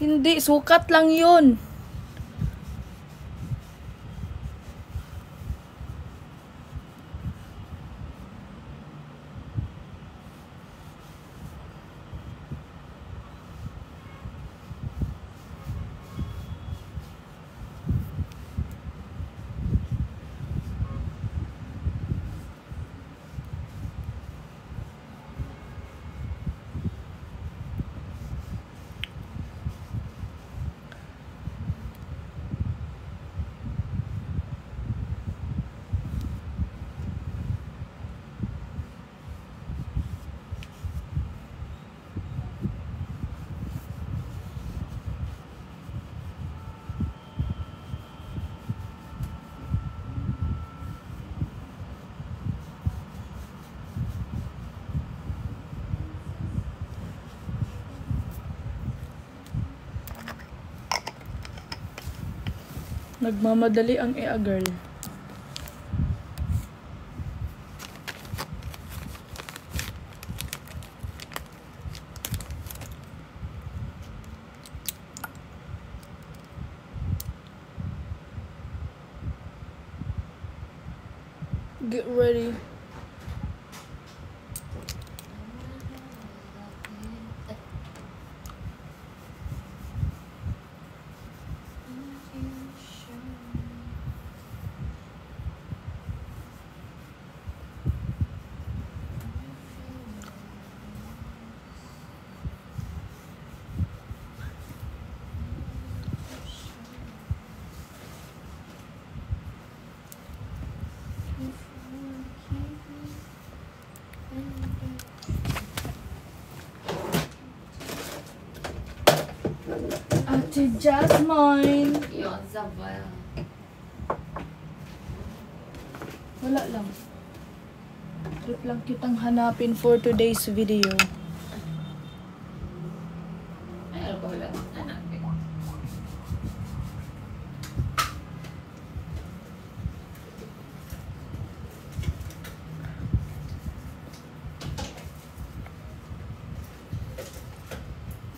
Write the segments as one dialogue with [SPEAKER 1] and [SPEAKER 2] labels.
[SPEAKER 1] Hindi, sukat lang yun. Nagmamadali ang Ea girl. Get ready. Ate Jasmine.
[SPEAKER 2] Yun, sabay.
[SPEAKER 1] Wala lang. Trip lang kitang hanapin for today's video.
[SPEAKER 2] Ay, alcohol lang. Hanapin.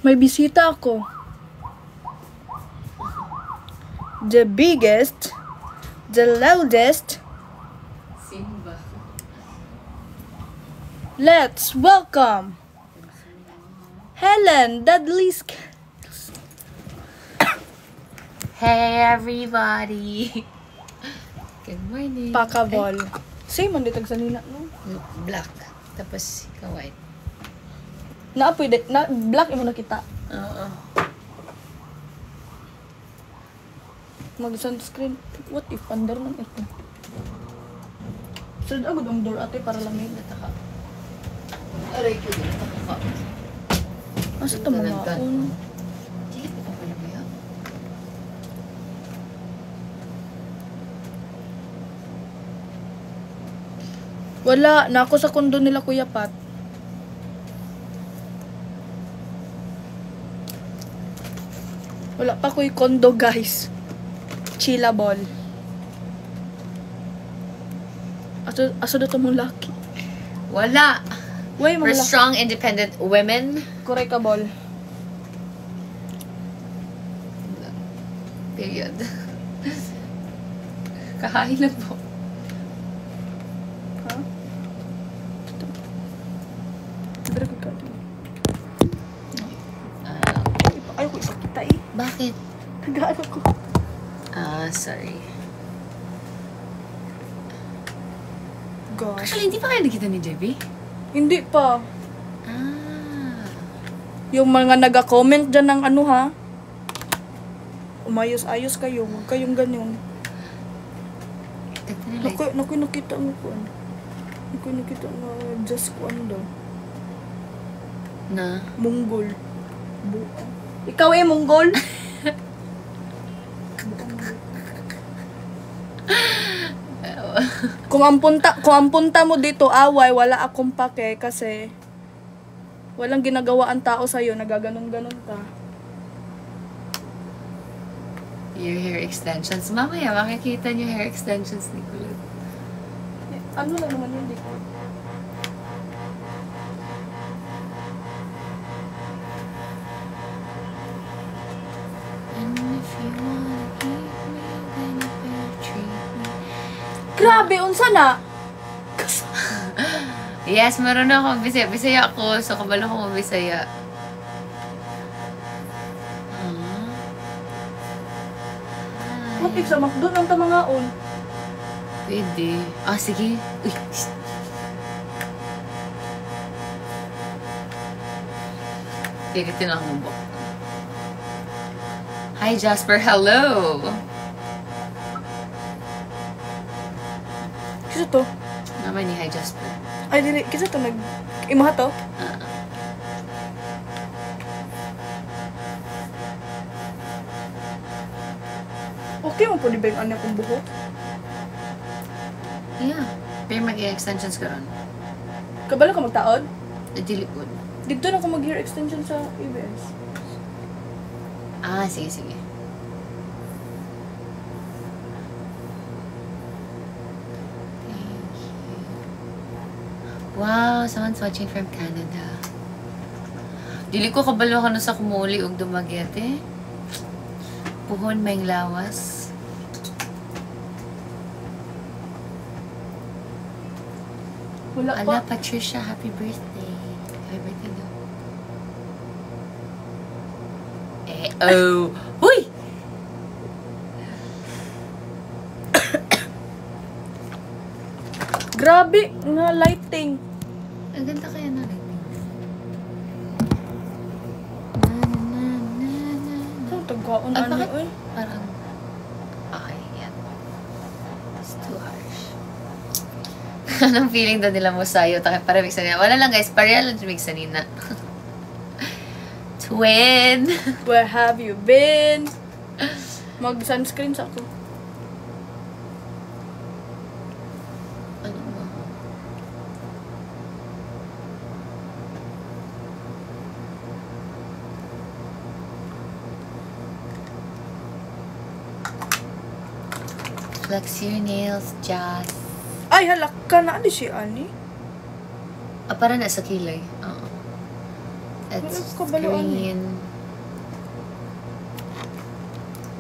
[SPEAKER 1] May bisita ako. The biggest, the loudest.
[SPEAKER 2] Simba.
[SPEAKER 1] Let's welcome Helen Dudley's.
[SPEAKER 2] Hey everybody! Good morning.
[SPEAKER 1] Pakabol. Same man ditag sa nina, no?
[SPEAKER 2] Black. Tapos ikaw white.
[SPEAKER 1] Naapoy na black imo nakita.
[SPEAKER 2] Oo.
[SPEAKER 1] Mag-sunscreen. What if under man ito? Sad agad ang door ate para lamig.
[SPEAKER 2] Nataka. Aray ko din. Nataka.
[SPEAKER 1] Asa to mga un?
[SPEAKER 2] Dili ko pa pala ba yan?
[SPEAKER 1] Wala. Na ako sa kondo nila Kuya Pat. Wala pa ko'y kondo guys. Chillable. Aso dato mong lucky.
[SPEAKER 2] Wala!
[SPEAKER 1] Why
[SPEAKER 2] We're
[SPEAKER 1] mga
[SPEAKER 2] strong, independent women.
[SPEAKER 1] Correctable.
[SPEAKER 2] Period. Kahain lang po.
[SPEAKER 1] Ha? Pero ka ayaw ko ipakita eh.
[SPEAKER 2] Bakit?
[SPEAKER 1] Tagaan ako.
[SPEAKER 2] Sorry.
[SPEAKER 1] Gosh.
[SPEAKER 2] Actually, hindi pa kayo nakita ni JB?
[SPEAKER 1] Hindi pa.
[SPEAKER 2] Ah.
[SPEAKER 1] Yung mga naga-comment dyan ng ano ha. Umayos-ayos kayo. Huwag kayong ganyan. Nakoy nakita mo ko. Nakoy nakita na just ko ano daw.
[SPEAKER 2] Na?
[SPEAKER 1] Munggol. Ikaw eh, munggol? Kung ang punta mo dito away, wala akong pake kasi walang ginagawa ang tao sa'yo, nagaganon-ganon ka.
[SPEAKER 2] Your hair extensions. Mamaya, makikita niyo hair extensions ni Kulot.
[SPEAKER 1] Ano lang naman yun, di ko. Grabe, unsa na?
[SPEAKER 2] Yes, meron ako Bisaya. Bisaya ako, so kabalo ko Bisaya.
[SPEAKER 1] Mapig sa McDo ng tamangaon.
[SPEAKER 2] Pwede. Ah, sige. Uy. Tiritin ang mubok. Hi, Jasper. Hello!
[SPEAKER 1] Kisa to?
[SPEAKER 2] Naman ni Hi, Jasper.
[SPEAKER 1] Ay, dili. Kisa to imaha to? Okay mo po di ba yung anak kong buhok?
[SPEAKER 2] Yeah. Pero mag-extensions ka ron.
[SPEAKER 1] Kabalo ka magtaod?
[SPEAKER 2] Dili po.
[SPEAKER 1] Dito na ako mag-hair extension sa ABS.
[SPEAKER 2] Ah, sige, sige. Thank you. Wow, someone's watching from Canada. Dili ko kabalo ka na sa kumuli og dumagete. Puhon may lawas.
[SPEAKER 1] Wala pa.
[SPEAKER 2] Ala, Patricia, happy birthday. Happy birthday daw. Oh. Huy!
[SPEAKER 1] Grabe nga lighting.
[SPEAKER 2] Ang ganda kaya na rin.
[SPEAKER 1] Saan tagkaon
[SPEAKER 2] Ay,
[SPEAKER 1] ano
[SPEAKER 2] bakit?
[SPEAKER 1] eh?
[SPEAKER 2] Parang, okay, yan. It's too harsh. Anong feeling daw nila mo sa'yo? Para mixanin. Wala lang guys, pareha lang mixanin na. Twin!
[SPEAKER 1] Where have you been? Mag-sunscreen sa ako.
[SPEAKER 2] Ano ba? Flex your nails, Jazz.
[SPEAKER 1] Ay, halak ka na. Ano si Ani?
[SPEAKER 2] Ah, para na sa kilay. Oo. It's
[SPEAKER 1] Wala ka baluan eh.
[SPEAKER 2] green.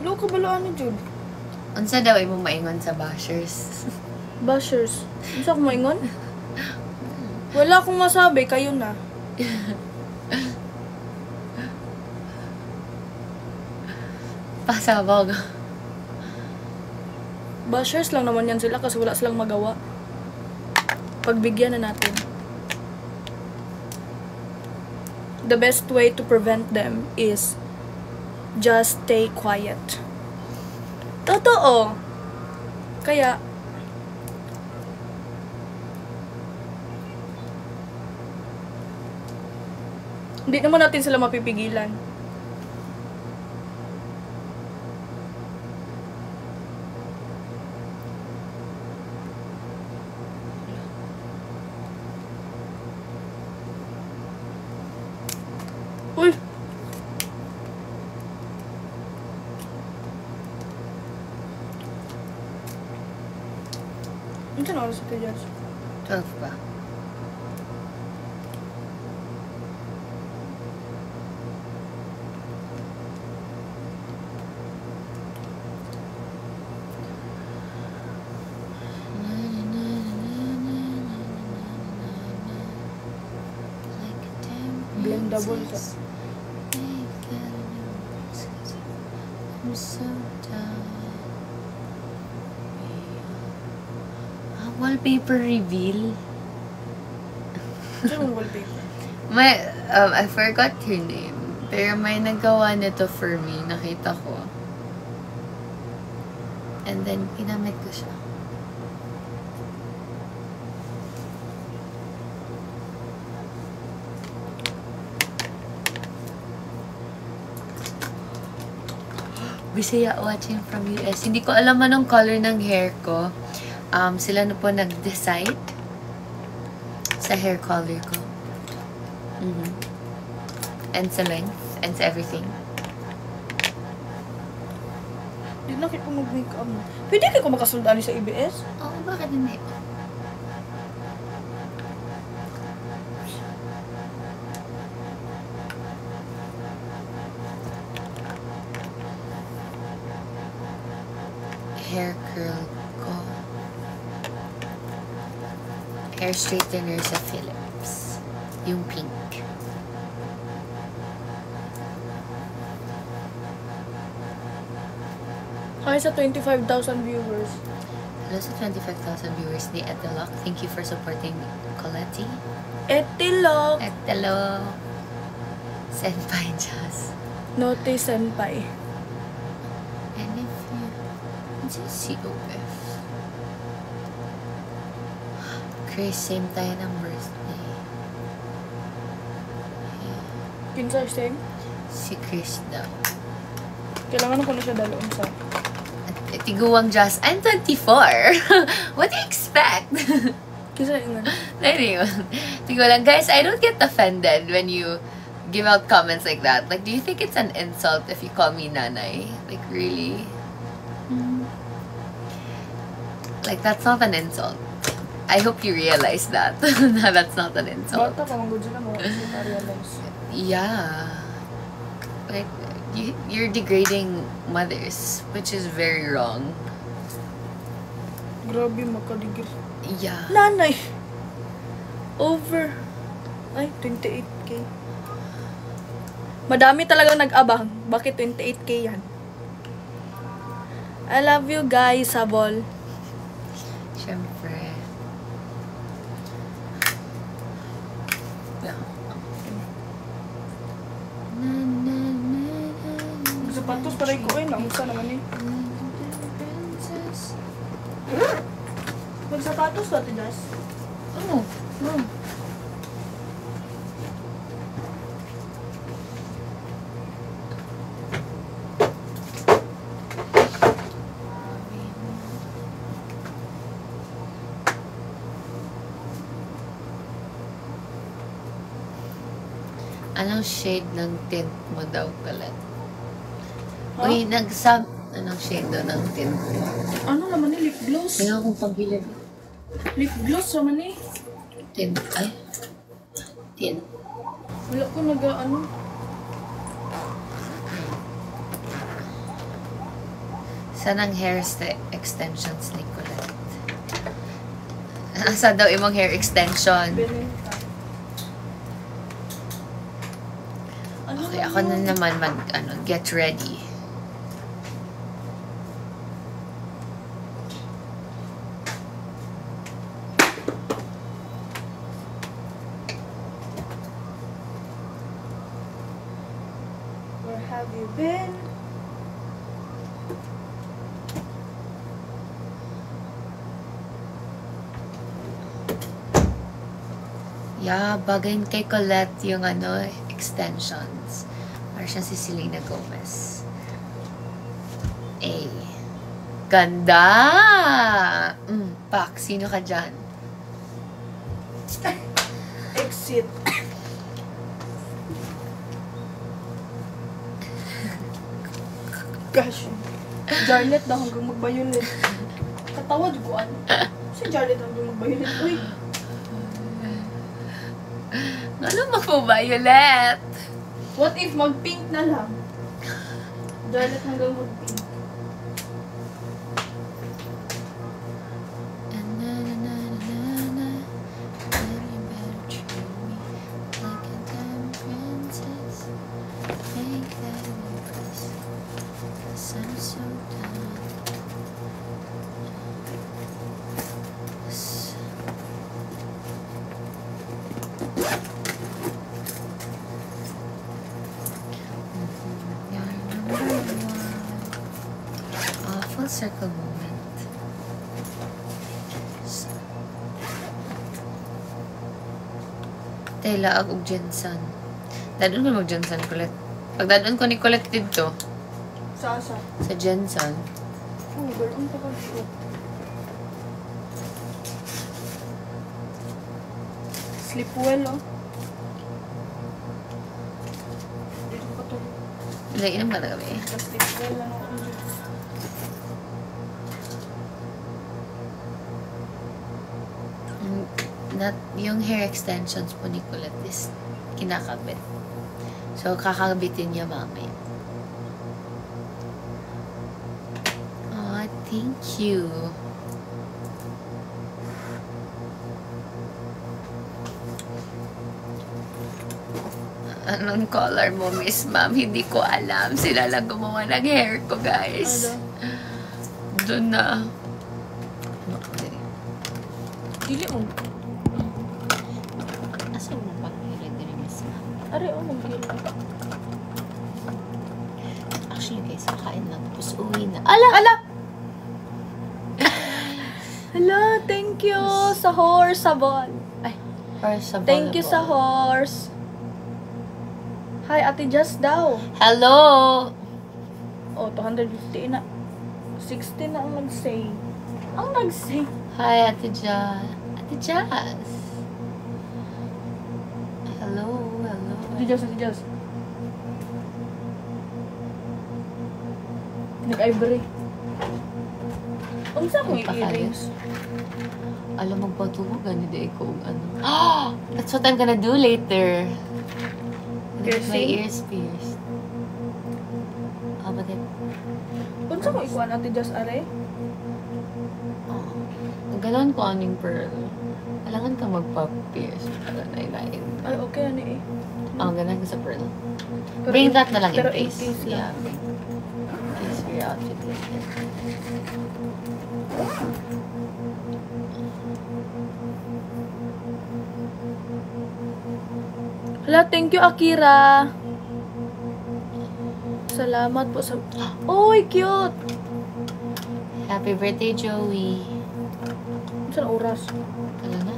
[SPEAKER 1] Wala ka baluan ni Jude.
[SPEAKER 2] Unsa daw ay mo maingon sa bashers?
[SPEAKER 1] Bashers. Ano sa kumaingon? Wala akong masabi. Kayo na.
[SPEAKER 2] Pasabog.
[SPEAKER 1] Bashers lang naman yan sila kasi wala silang magawa. Pagbigyan na natin. The best way to prevent them is just stay quiet. Totoo. Kaya, hindi naman natin sila mapipigilan. Uy! Ano na oras ito, Judge?
[SPEAKER 2] 12 ba?
[SPEAKER 1] Blendable siya.
[SPEAKER 2] I'm so done. Wallpaper reveal.
[SPEAKER 1] Ano yung wallpaper?
[SPEAKER 2] May, I forgot her name. Pero may nagawa nito for me. Nakita ko. And then, ginamit ko siya. Bisaya watching from US. Hindi ko alam anong color ng hair ko. Sila na po nag-decide sa hair color ko. And sa length. And sa everything.
[SPEAKER 1] Hindi na kita mag-makeup mo. Pwede kayo ko makasundali sa ABS?
[SPEAKER 2] Oo, bakit hindi? Hair curl ko. hair straightener sa Philips. Yung pink.
[SPEAKER 1] Hi sa 25,000 viewers.
[SPEAKER 2] Hello sa 25,000 viewers ni Etelok. Thank you for supporting Colette.
[SPEAKER 1] Etilok.
[SPEAKER 2] Etelok. Senpai Jazz.
[SPEAKER 1] Note senpai.
[SPEAKER 2] And if you... What's yung COF? Chris, same tayo ng birthday.
[SPEAKER 1] Kinsa same?
[SPEAKER 2] Si Chris daw.
[SPEAKER 1] Kailangan ko na siya dalawang sa.
[SPEAKER 2] Tiguang Jazz. I'm 24. What do you expect?
[SPEAKER 1] Kinsa ingon?
[SPEAKER 2] Anyway, tigulang. Guys, I don't get offended when you give out comments like that. Like, do you think it's an insult if you call me nanay? Like, really? Like, that's not an insult. I hope you realize that. No, that's not an insult.
[SPEAKER 1] Bata ka manggod sila mo kasi realize.
[SPEAKER 2] Yeah. Like, you're degrading mothers, which is very wrong.
[SPEAKER 1] Grabe makadigir.
[SPEAKER 2] Yeah.
[SPEAKER 1] Nanay. Over. Ay, 28K. Madami talagang nag-abang. Bakit 28K yan? I love you guys, Sabol.
[SPEAKER 2] Siyempre.
[SPEAKER 1] Sapatos para ko ay namusta naman eh. Magsapatos dati, Das.
[SPEAKER 2] Oh. Anong shade ng tint mo daw, Colette?
[SPEAKER 1] Huh?
[SPEAKER 2] Uy, anong shade daw ng tint mo?
[SPEAKER 1] Ano naman eh, lip gloss?
[SPEAKER 2] Tingnan kong pagbilad.
[SPEAKER 1] Lip gloss naman eh.
[SPEAKER 2] Tint. Ay. Tint.
[SPEAKER 1] Wala ko nag-ano.
[SPEAKER 2] Saan ang hair extensions ni Colette? Asa daw imong hair extension?
[SPEAKER 1] Benenta.
[SPEAKER 2] Okay, ako na naman get ready.
[SPEAKER 1] Where have you been?
[SPEAKER 2] Yeah, bagay kay Colette yung extensions. Para siya si Selena Gomez. Ganda! Pak, sino ka dyan?
[SPEAKER 1] Exit. Gosh. Jarlet na hanggang mag-violet. Katawa, duguan. Si Jarlet hanggang mag-violet. Uy,
[SPEAKER 2] Ano magpo-violet?
[SPEAKER 1] what if mag-pink na lang? Jarlet hanggang mag-pink.
[SPEAKER 2] Full circle moment. Tela ag og Jensen. Dadun ko mag Jensen Colette. Pag dadun ko ni Colette dito
[SPEAKER 1] Sa?
[SPEAKER 2] sa Jensen.
[SPEAKER 1] Oh, girl, ang takal ko. Sleep well, oh. Dito pa to.
[SPEAKER 2] Ilang ba na kami?
[SPEAKER 1] Sleep well lang ako dyan.
[SPEAKER 2] Yung hair extensions po ni Colette is kinakabit. So, kakabitin niya mamaya. Oh, thank you. Anong color mo, Miss Ma'am? Hindi ko alam. Sila lang gumawa ng hair ko, guys. Doon na.
[SPEAKER 1] Dili mo.
[SPEAKER 2] Asa mo pang hair din, Miss Ma'am?
[SPEAKER 1] Are, mag-gila.
[SPEAKER 2] Actually, guys, kakain lang. Tapos uwi na. Ala!
[SPEAKER 1] Ala! Hala, thank you sa horse, sa ball. Ay, thank you sa horse. Hi, Ate Just daw.
[SPEAKER 2] Hello!
[SPEAKER 1] Oh, 250 na. 60 na ang nag-say. Ang nag-say.
[SPEAKER 2] Hi, Ate Jazz. Ate Jazz. Hello, hello.
[SPEAKER 1] Ate Just, Ate Just. Nag-ivory. Unsa mo earrings?
[SPEAKER 2] Alam, magpatubo gani di ko ano. That's what I'm gonna do later.
[SPEAKER 1] Piercing?
[SPEAKER 2] My ears pierced. How about it?
[SPEAKER 1] Unsa mo ikuan, Ate Just, are?
[SPEAKER 2] Ganon ko aning pearl. Kailangan kang magpa-pierce para nailain.
[SPEAKER 1] Ay, okay na eh.
[SPEAKER 2] Ganon ka sa pearl.
[SPEAKER 1] Pero
[SPEAKER 2] Bring that na lang in
[SPEAKER 1] pero
[SPEAKER 2] case.
[SPEAKER 1] in case
[SPEAKER 2] Yeah.
[SPEAKER 1] lang.
[SPEAKER 2] In case for your outfit later.
[SPEAKER 1] Hala, thank you, Akira. Salamat po sa... Oy, cute!
[SPEAKER 2] Happy birthday, Joey.
[SPEAKER 1] Saan oras?
[SPEAKER 2] Ano na?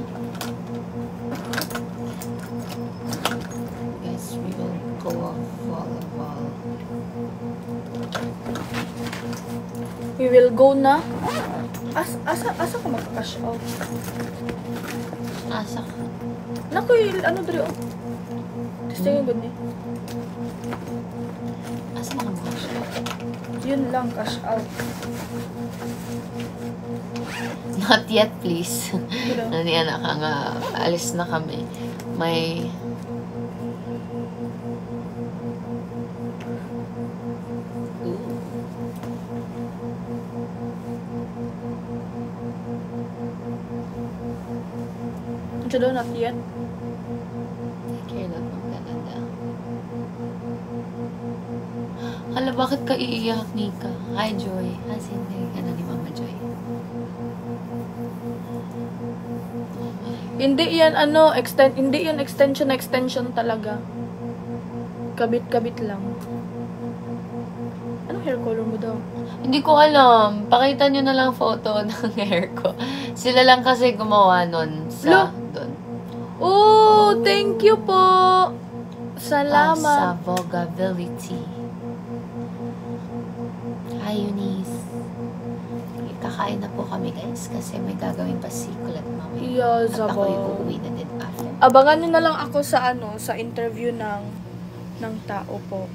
[SPEAKER 2] Guys, we will go off volleyball.
[SPEAKER 1] We will go na. Asa ka magka-cash out?
[SPEAKER 2] Asa ka?
[SPEAKER 1] Naku, ano dali oh. Testing yung ganyan.
[SPEAKER 2] Asa na ka cash out?
[SPEAKER 1] Yun lang, cash out.
[SPEAKER 2] Not yet, please.
[SPEAKER 1] Pero,
[SPEAKER 2] Nani anak ka nga, alis na kami. May...
[SPEAKER 1] ano daw, not yet?
[SPEAKER 2] Take care lang ng Canada. Hala, bakit ka iiyak, Nika? Hi, Joy. Hindi. Ano ni Mama Joy?
[SPEAKER 1] Hindi yan, hindi yun extension talaga. Kabit-kabit lang. Anong hair color mo daw?
[SPEAKER 2] Hindi ko alam. Pakita nyo na lang photo ng hair ko. Sila lang kasi gumawa nun sa doon.
[SPEAKER 1] Oh, thank you po!
[SPEAKER 2] Sa
[SPEAKER 1] Salamat.
[SPEAKER 2] Vogability. Hi, Eunice. Kakain na po kami, guys, kasi may gagawin pa si Kulat mamaya.
[SPEAKER 1] Iya,
[SPEAKER 2] At ako'y
[SPEAKER 1] Zabo.
[SPEAKER 2] uuwi na din after.
[SPEAKER 1] Abangan nyo na lang ako sa sa interview ng tao po.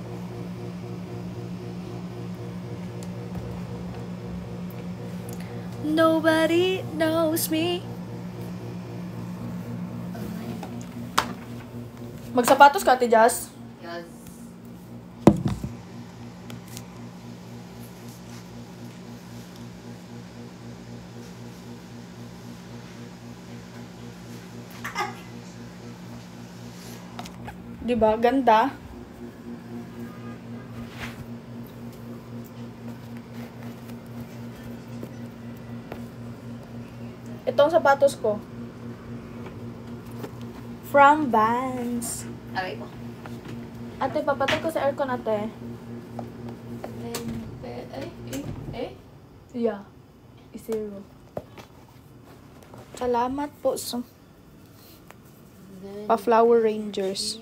[SPEAKER 1] Nobody knows me. Magsapatos ka, Ate Jazz?
[SPEAKER 2] Yes.
[SPEAKER 1] Diba? Ganda. Ito ang sapatos ko. From Vans.
[SPEAKER 2] Aray ko.
[SPEAKER 1] Ate, papatay ko sa aircon, ate. Yeah. Zero. Salamat po sa pa-Flower Rangers.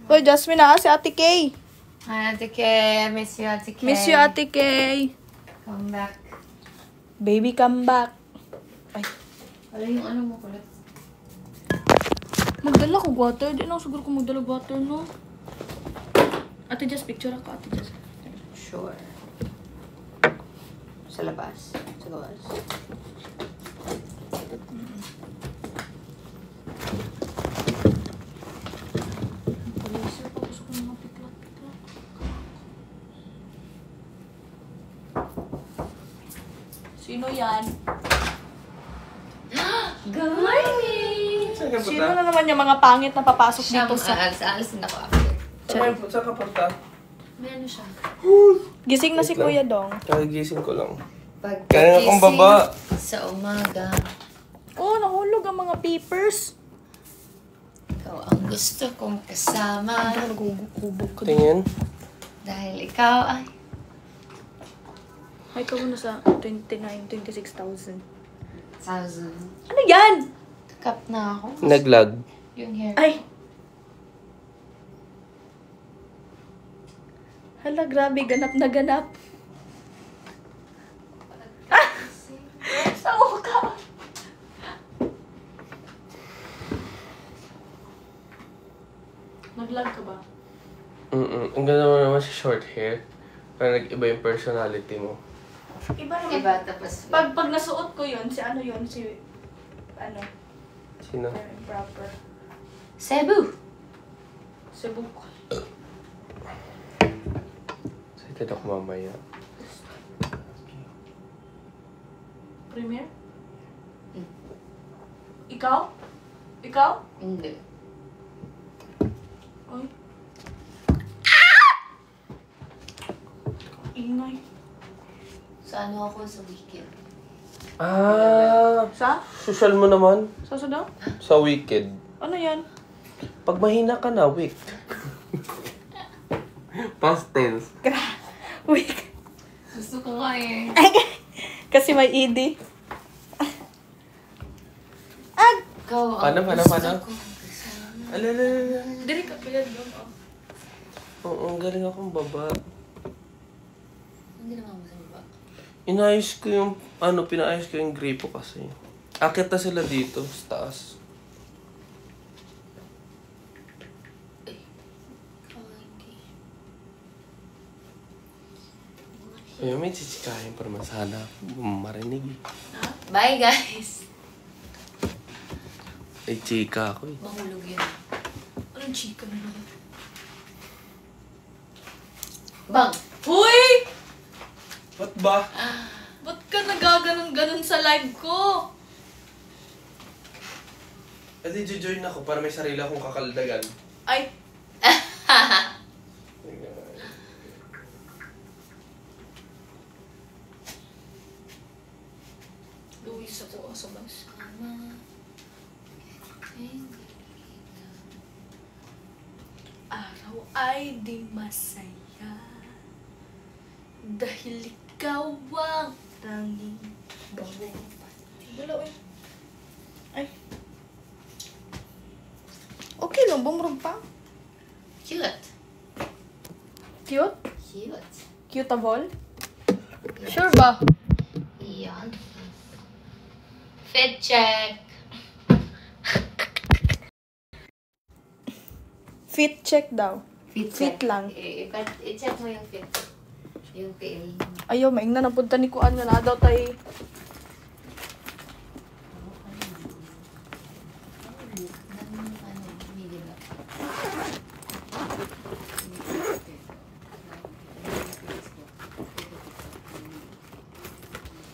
[SPEAKER 1] Hoy, Jasmine na si Ate Kay.
[SPEAKER 2] Hi, Ate Kay. Miss you, Ate Kay.
[SPEAKER 1] Miss you, Ate Kay.
[SPEAKER 2] Come back.
[SPEAKER 1] Baby, come back. Ay.
[SPEAKER 2] Wala yung ano mo kulit.
[SPEAKER 1] Magdala ko water. Di na siguro kung magdala water, no? Ate, just picture ako, Ate, just.
[SPEAKER 2] Sure. Sa labas. Sa gawas.
[SPEAKER 1] Sino yan?
[SPEAKER 2] Good morning!
[SPEAKER 1] Sino na naman yung mga pangit na papasok
[SPEAKER 2] Siya,
[SPEAKER 1] dito sa...
[SPEAKER 2] alas din ako after.
[SPEAKER 3] Saan ka punta?
[SPEAKER 2] May ano siya.
[SPEAKER 1] Gising na si
[SPEAKER 3] Wait lang.
[SPEAKER 1] Kuya Dong.
[SPEAKER 3] Kagising ko lang. Kaya akong baba.
[SPEAKER 2] Sa umaga.
[SPEAKER 1] Oh, nahulog ang mga papers.
[SPEAKER 2] Ikaw ang gusto kong kasama.
[SPEAKER 1] Nagugubog ka.
[SPEAKER 3] Tingin.
[SPEAKER 2] Dahil ikaw ay...
[SPEAKER 1] Ay, ka muna sa 26,000.
[SPEAKER 2] 1,000.
[SPEAKER 1] Ano yan?
[SPEAKER 2] Kap na ako.
[SPEAKER 3] Naglag.
[SPEAKER 2] Yung hair.
[SPEAKER 1] Ay. Hala, grabe. Ganap na ganap. Ah! Sao ka? Naglag ka ba?
[SPEAKER 3] Ang ganda mo naman sa short hair. Parang nag-iba yung personality mo.
[SPEAKER 1] Iba naman.
[SPEAKER 2] Iba tapos...
[SPEAKER 1] Pag nasuot ko yun, si ano yun? Si... Ano?
[SPEAKER 3] Sino?
[SPEAKER 1] Proper.
[SPEAKER 2] Cebu!
[SPEAKER 1] Cebu.
[SPEAKER 3] Excited ako mamaya.
[SPEAKER 1] Premier? Ikaw? Ikaw?
[SPEAKER 2] Hindi.
[SPEAKER 1] Ay. Ingay.
[SPEAKER 2] Sa ano ako sa weekend?
[SPEAKER 1] Sa?
[SPEAKER 3] Social mo naman.
[SPEAKER 1] Sa daw?
[SPEAKER 3] Sa Wicked.
[SPEAKER 1] Ano yan?
[SPEAKER 3] Pag mahina ka na, weak. Past tense.
[SPEAKER 1] Wait.
[SPEAKER 2] Gusto ko nga eh.
[SPEAKER 1] Kasi may ED.
[SPEAKER 2] Ikaw
[SPEAKER 3] Paano?
[SPEAKER 2] ang gusto kong kasama.
[SPEAKER 3] Alalala.
[SPEAKER 1] Dili ka kaya doon.
[SPEAKER 3] Oo, ang galing akong baba.
[SPEAKER 2] Hindi naman mo sa baba.
[SPEAKER 3] Inayos ko yung, pinaayos ko yung gripo kasi. Akit na sila dito, sa taas.
[SPEAKER 2] Ikaw hindi.
[SPEAKER 3] Ayun, may chichikahin para masana. Marinig eh.
[SPEAKER 2] Bye guys!
[SPEAKER 3] Ay, chika ako eh.
[SPEAKER 2] Mahulog yun.
[SPEAKER 1] Anong chika na naman?
[SPEAKER 2] Bang!
[SPEAKER 1] Hoy!
[SPEAKER 3] Ba't ba?
[SPEAKER 1] Ba't ka nagaganon-ganon sa live ko?
[SPEAKER 3] Edi, join ako para may sarili akong kakaldagan.
[SPEAKER 1] Ay, Luis ako sa bus. Araw ay di masaya dahil ikaw ang tanging bawang pati. Wala eh. Ay. Okay lang, bumurog pa.
[SPEAKER 2] Cute.
[SPEAKER 1] Cute?
[SPEAKER 2] Cute.
[SPEAKER 1] Cuteable? Sure ba?
[SPEAKER 2] Iyan. Fit check.
[SPEAKER 1] Fit check daw.
[SPEAKER 2] Fit
[SPEAKER 1] Fit
[SPEAKER 2] check.
[SPEAKER 1] lang.
[SPEAKER 2] I-check mo yung fit. Yung PL.
[SPEAKER 1] Ayaw, maingna na punta ni Kuan nga na daw tay.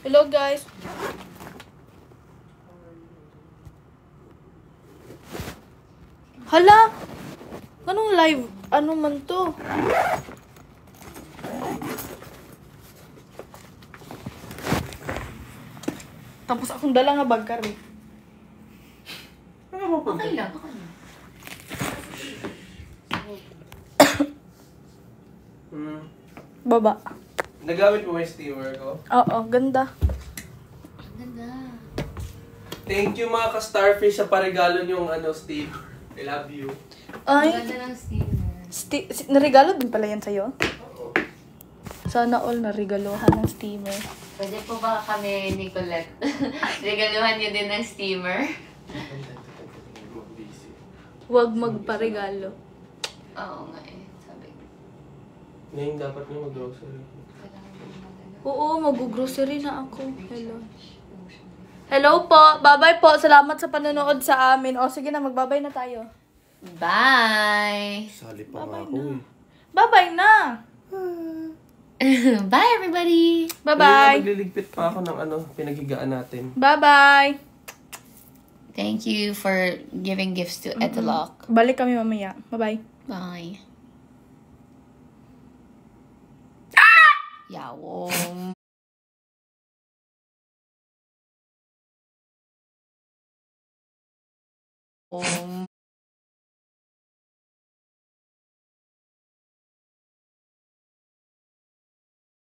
[SPEAKER 1] Hello guys. Hala! Ganong live? Ano man to? Tapos akong dala nga bag kari.
[SPEAKER 2] Okay lang. Okay lang.
[SPEAKER 1] Baba.
[SPEAKER 3] Nagamit mo yung steamer ko?
[SPEAKER 1] Oo, ganda.
[SPEAKER 2] Ang ganda.
[SPEAKER 3] Thank you mga ka-starfish sa paregalo niyong Steve. I love you.
[SPEAKER 2] Ang
[SPEAKER 1] Ay,
[SPEAKER 2] ganda ng steamer.
[SPEAKER 1] narigalo din pala yan sa'yo?
[SPEAKER 3] Oo.
[SPEAKER 1] Sana all narigalohan ng steamer.
[SPEAKER 2] Pwede po ba kami, Nicolette? Regaluhan niyo din ng steamer?
[SPEAKER 1] Huwag magparegalo.
[SPEAKER 2] Oo nga eh. Sabi ko.
[SPEAKER 3] Ngayon dapat niyo mag-grocery.
[SPEAKER 2] Kailangan mo maganda.
[SPEAKER 1] Oo, mag-grocery na ako. Hello. Hello po. Bye-bye po. Salamat sa panonood sa amin. O, sige na. Magbabay na tayo.
[SPEAKER 2] Bye!
[SPEAKER 3] Sali pa
[SPEAKER 1] Bye-bye
[SPEAKER 3] nga ako
[SPEAKER 1] na.
[SPEAKER 3] eh.
[SPEAKER 1] Bye-bye na.
[SPEAKER 2] Bye everybody!
[SPEAKER 1] Bye-bye.
[SPEAKER 3] Magliligpit pa ako ng pinaghigaan natin.
[SPEAKER 1] Bye-bye.
[SPEAKER 2] Thank you for giving gifts to Etalock.
[SPEAKER 1] Balik kami mamaya. Bye-bye.
[SPEAKER 2] Bye. Yawong.